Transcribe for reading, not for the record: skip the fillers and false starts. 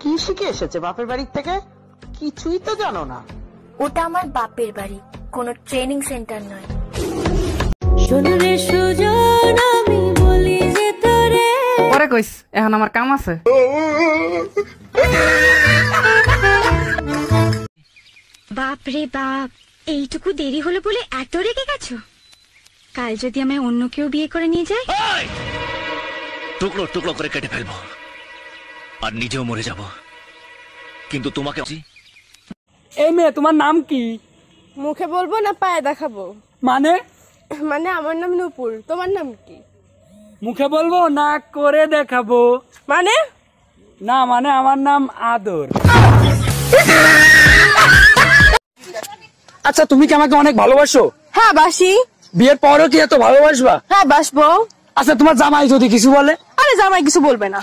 কি শিখে এসেছে বাপের বাড়ি থেকে? কিছুই তো জানো না। ওটা আমার বাপের বাড়ি, কোনো ট্রেনিং সেন্টার নয়। শোনরে সুজন আমি বলি যে তোরে পরে কইস, এখন আমার কাম আছে। বাপ রে বাপ, এইটুকু দেরি হলো বলে এত রেগে গেছো? কাল যদি আমায় অন্য কেউ বিয়ে করে নিয়ে যায়, টুকরো টুকরো করে কেটে ফেলবো আর নিজেও মরে যাব, কিন্তু তোমাকে। এই মেয়ে, তোমার নাম কি? মুখে বলবো না পায়ে দেখাবো? মানে মানে আমার নাম নূপুর, তোমার নাম কি? মুখে বলবো না করে দেখাবো? মানে না মানে আমার নাম আদর। আচ্ছা, তুমি কি আমাকে অনেক ভালোবাসো? হ্যাঁ বাসি। বিয়ের পরও কি এত ভালোবাসবা? হ্যাঁ বাসবো। আচ্ছা, তোমার জামাই যদি কিছু বলে? আরে জামাই কিছু বলবে না।